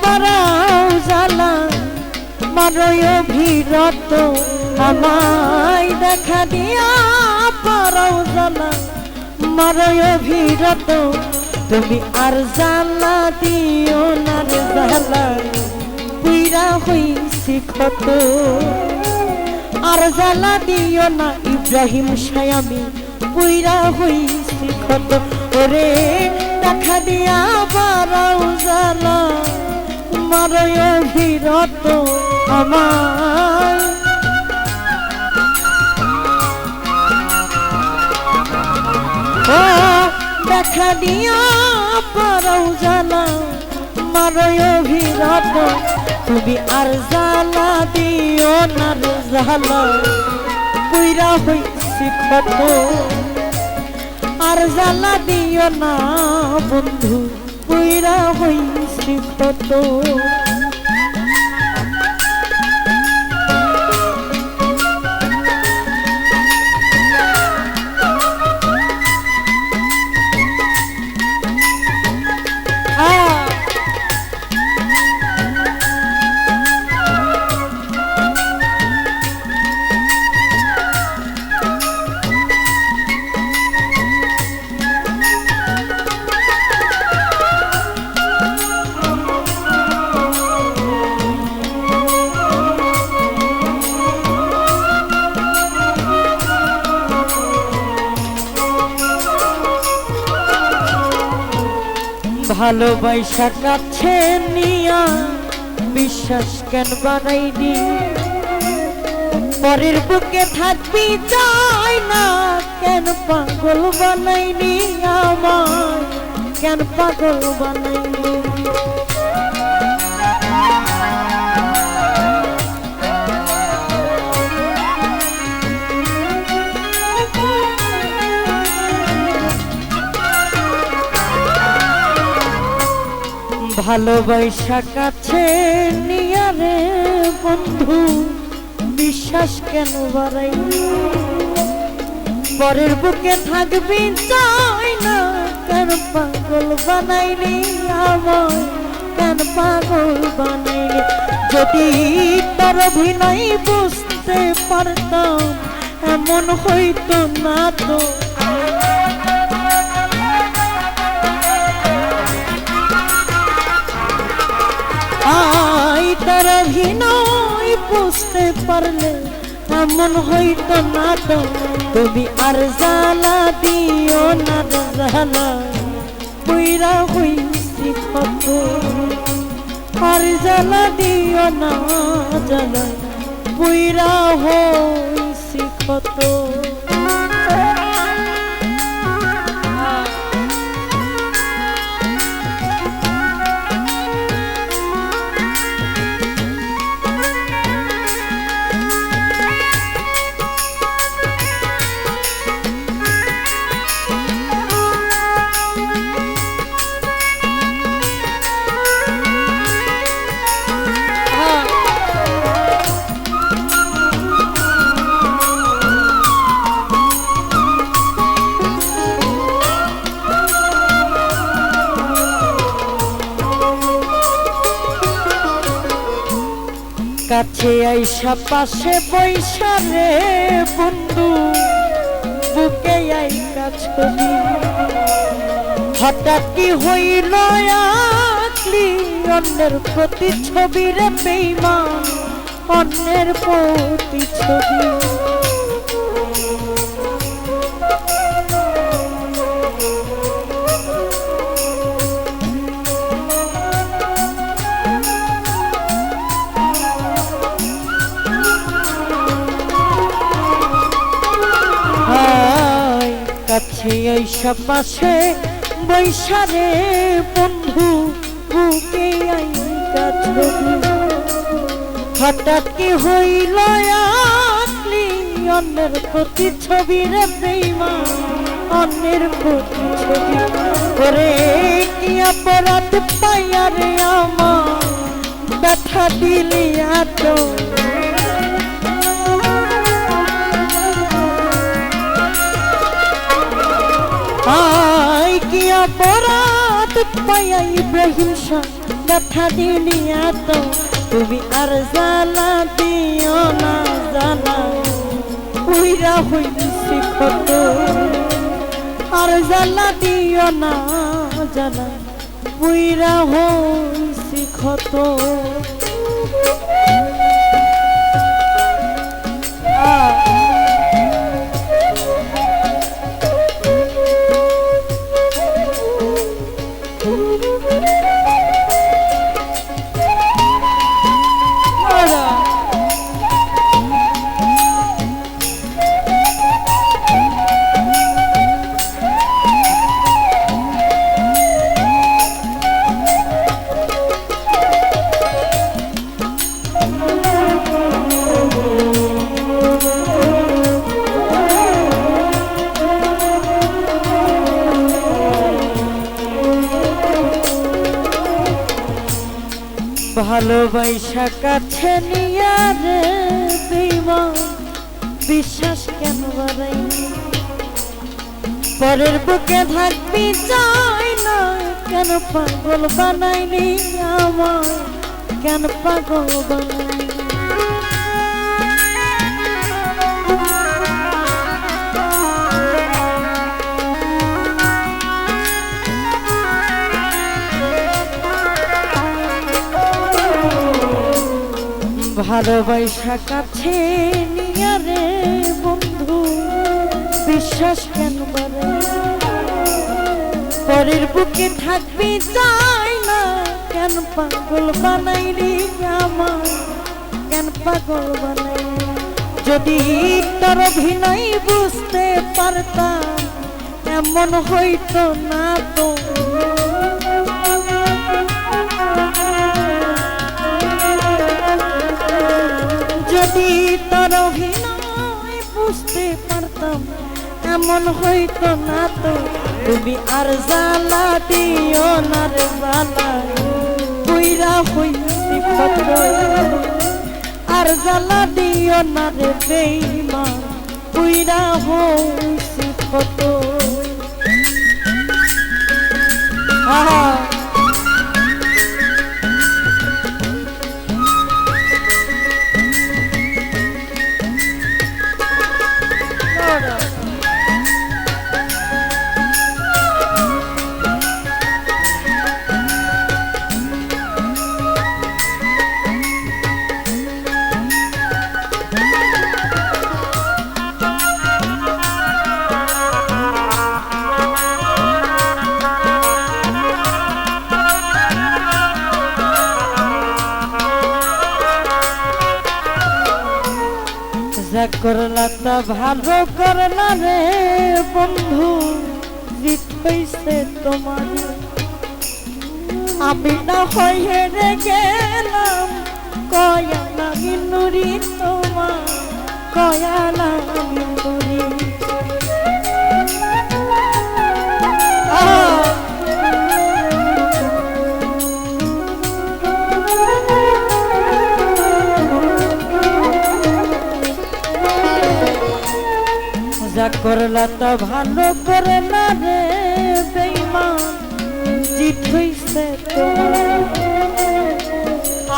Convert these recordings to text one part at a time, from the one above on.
বারাও জ্বালা মারয় অভিরত আমায় দেখা দিয়া বারাও জ্বালা মারয় অভিরত তুমি আর জ্বালা দিও না রে জ্বালা পুইরা হইছি ক্ষত আর জ্বালা দিও না ইব্রাহিম সায়ামি পুইরা হইছি ক্ষত ওরে দেখা দিয়া বারাও জ্বালা মারয় অভিরত আমায় ও দেখা দিয়া বারাও জ্বালা মারয় অভিরত তুমি আর জ্বালা দিও না রে জ্বালা পুইরা হইছি ক্ষত আর জ্বালা দিও না বন্ধু পুইরা হইছি ক্ষত ভালোবাসা কাছে নিয়া বিশ্বাস কেন বানাইনি পরের বুকে থাকবি চাই না কেন পাগল বানাইনি আমার কেন পাগল বানাইনি ভালোবাসা কাছে নিয়া রে বন্ধু বিশ্বাস কেন বাড়াই পরের বুকে থাকবি চাই না কেন পাগল বানাইনি আমার কেন পাগল বানাইনি যদি তোর অভিনয় বুঝতে পারতাম এমন হইতো না তো তার অভিনয় বুঝতে পারলে এমন হইতো না তো তুমি আর জ্বালা দিও না জ্বালা পুইরা হইছি ক্ষত আর জ্বালা দিও না জ্বালা পুইরা হইছি ক্ষত কাছে আইসা পাশে বৈশা রে বন্ধু বুকে আইকা ছবি হঠাৎ কি হইল আঁকলি অন্যের প্রতি ছবি রে বেঈমান অন্যের প্রতি ছবি কাছে আইসা পাশে বৈশা রে বন্ধু বুকে আইকা ছবি হঠাৎ কি হইল আঁকলি অন্যের প্রতি ছবি রে বেঈমান অন্যের প্রতি ছবি ওরে কি অপরাধ পাইয়া রে আমার ব্যথা দিলি এত কি অপরাধ পাইয়া ইব্রাহিম শাহ ব্যথা দিলি এত তুমি আর জ্বালা দিও না জ্বালা পুইরা হইছি কত আর জ্বালা দিও না জ্বালা পুইরা হইছি কত ভালোবাসা কাছে নিয়া রে বেঈমান বিশ্বাস কেন বাড়াই পরের বুকে থাকবি চাই না কেন পাগল বানাইলি আমার কেন পাগল বানাইলি ভালোবাসা কাছে নিয়া রে বন্ধু বিশ্বাস কেন বাড়াই পরের বুকে থাকবি চাই না কেন পাগল বানাইলি আমার কেন পাগল বানাইলি যদি তোর অভিনয় বুঝতে পারতাম এমন হইতো না তো যদি তোর অভিনয় বুঝতে পারতাম এমন হইতো না তো তুমি আর জ্বালা দিও না রে জ্বালা পুইরা হইছি কত আর জ্বালা দিও না রে বেঈমান পুইরা হইছি কত যা করলা তা ভালো করলা রে বন্ধু জিত হইছে তোমার আমি না হয় হেরে গেলাম কয়ালা মিনুরি তোমার কয়ালা মিনুরি যা করলা তা ভালো করে না রে বেঈমান জিত হইছে তোমার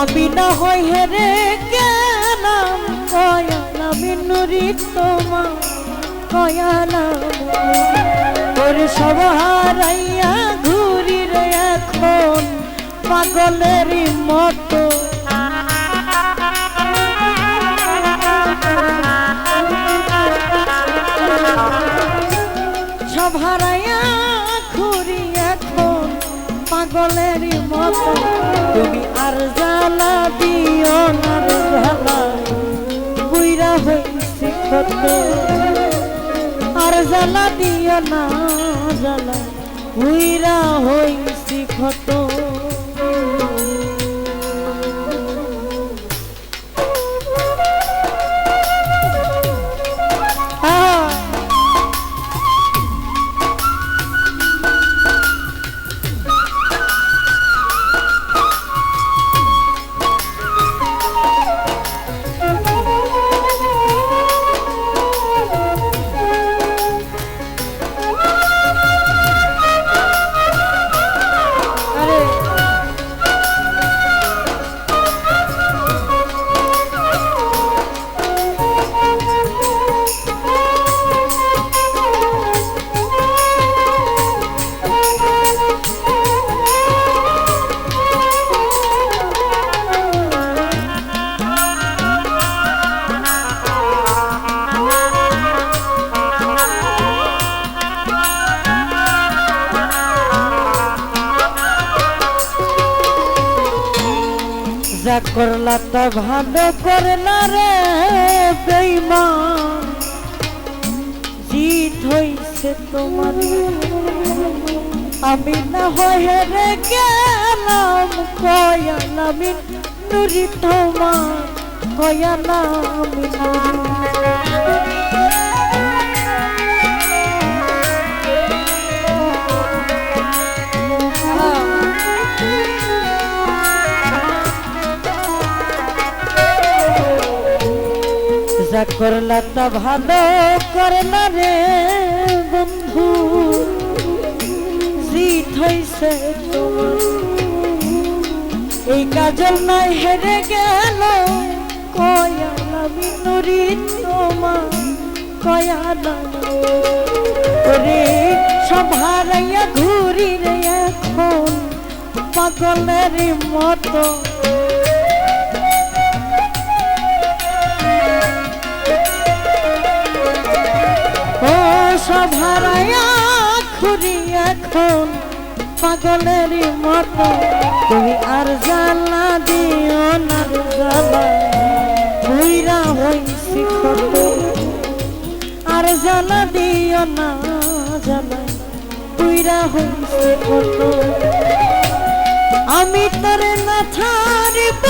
আমি না হয় হেরে গেলাম কয়ালা মিনুরি তোমার কয়ালা তোর সব হারাইয়া ঘুরি রে এখন পাগলেরই মতো সব হারাইয়া ঘুরি এখন পাগলেরই মতো তুমি আর জ্বালা দিও না রে জ্বালা বুইরা হইছি কত আর জ্বালা দিও না জ্বালা বুইরা হইছি কত আরে যা করলা তা ভালো করলা রে বেঈমান জিত হইছে তোমার আমি না হয়ে রে গেলাম কয়ালামি নুরি তোমার কয়ালামি যা করলা তা ভালো করলা রে বন্ধু জিত হইছে তোমার এই কাজল নাই হেরে গেল কয়ালামি নুরি তোমার কয়ালামি ওরে সব হারাইয়া ঘুরি রে এখন পাগলের মতো সব হারাইয়া ঘুরি এখন পাগলের মতো তুমি আর জ্বালা দিও না জ্বালা বুইরা হইছি কত আর জ্বালা দিও না জ্বালা বুইরা হইছি কত আমি তোরে না ছাড়িব